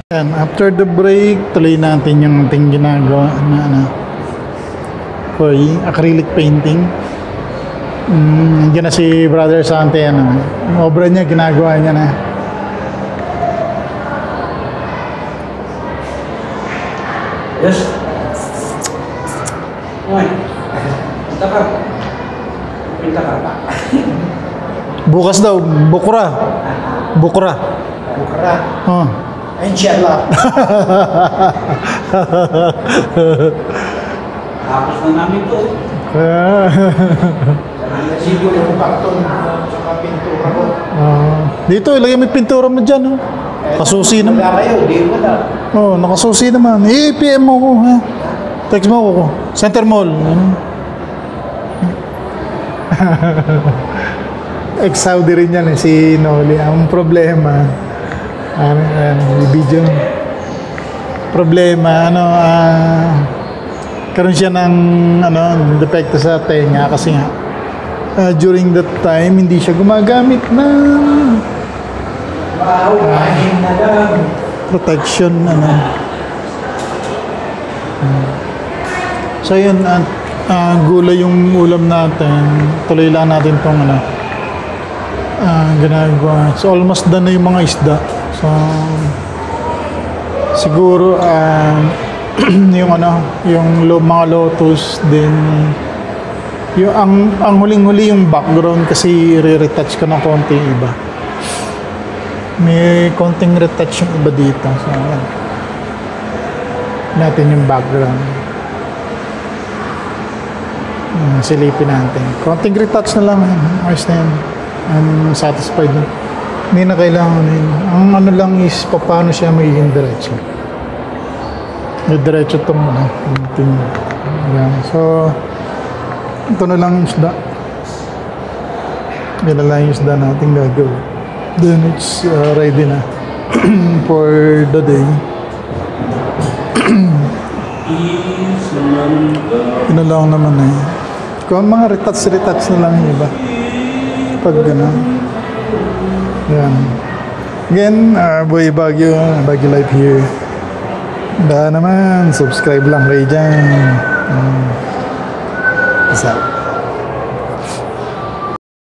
Yan, after the break, tuloy natin yung ating ginagawa na acrylic painting. Nandiyan na si Brother Sante, yung obra niya, ginagawa niya na. Yes. Oy. Pinta ka. Pinta ka. Bukas daw, bukra. Bukra. Bukra. Oh. Inshallah. Tapos na namin to. Siguro yung karton sa pintura ko. Dito, ilagay mo yung pintura mo dyan. Oh. Nakasusi naman. Wala kayo, di wala. Oh, nakasusi naman. PM mo ko. Ha? Text mo ko. Center Mall. Ex-Saudi rin yan si Noli. Ang problema, video. Problema, karoon siya ng depekto sa tenga kasi nga during that time hindi siya gumagamit ng protection so yun gulay yung ulam natin, tuloy lang natin tong ginagawa. So almost done na yung mga isda. So siguro yung mga lotus din yung ang huling-huli yung background kasi re-retouch ko ng konti iba. May konting retouch yung iba dito. So ayan. Natin yung background. Silipin natin. Konting retouch na lang. Ayos na yan. I'm satisfied na. Hindi na kailangan yun. Ang lang is paano siya magiging diretso. May diretso itong yan. So ito na lang yung isda. Yan na lang yung isda natin gagawin. Then it's ready na for the day. Yun lang naman kung mga retouch na lang yung iba. Pag gano'n. Yan. Again, Boy Baguio Life here. Naman, subscribe lang kayo dyan. Peace out.